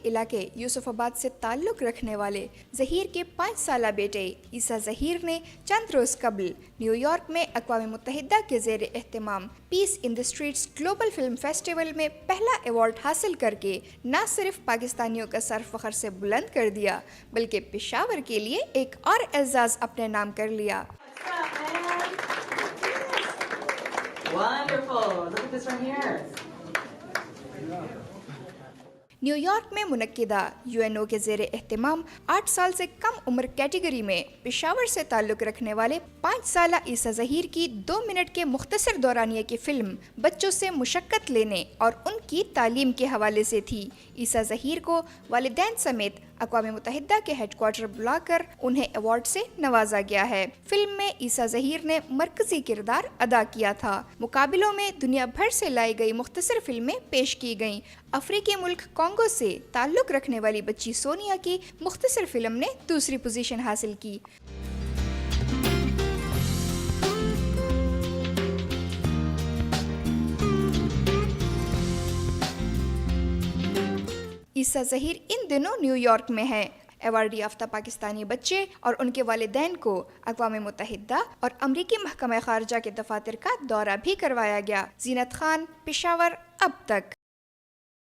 علاقے یوسف آباد سے تعلق رکھنے والے ظہیر کے 5 سالہ بیٹے عیسیٰ ظہیر نے چند روز قبل نیو یارک میں اقوام متحدہ کے زیر اہتمام پیس ان دی اسٹریٹس گلوبل فلم فیسٹیول میں پہلا ایوارڈ حاصل کر کے نہ صرف پاکستانیوں کا سر فخر سے بلند کر دیا بلکہ پشاور کے لیے ایک اور اعزاز اپنے نام کر لیا۔ Wonderful. Look at this one here. New York میں منعقدہ UNO کے زیر اہتمام 8 سال سے کم عمر کیٹیگری میں پشاور سے تعلق رکھنے والے 5 سالہ عیسیٰ ظہیر کی 2 منٹ کے مختصر دورانیے کی فلم بچوں سے مشقت لینے اور ان کی تعلیم کے حوالے سے تھی۔ عیسیٰ ظہیر کو والدین سمیت اقوام متحدہ کے ہیڈ کوارٹر بلا کر انہیں ایوارڈ سے نوازا گیا ہے۔ فلم میں عیسیٰ ظہیر نے مرکزی کردار ادا کیا تھا۔ مقابلوں میں دنیا بھر سے لائی گئی مختصر فلمیں پیش کی گئیں۔ افریقی ملک کانگو سے تعلق رکھنے والی بچی سونیا کی مختصر فلم نے دوسری پوزیشن حاصل کی۔ عیسیٰ ظہیر ان دنوں نیو یارک میں ہے۔ ایوارڈ یافتہ پاکستانی بچے اور ان کے والدین کو اقوام متحدہ اور امریکی محکمہ خارجہ کے دفاتر کا دورہ بھی کروایا گیا۔ زینت خان، پشاور، اب تک۔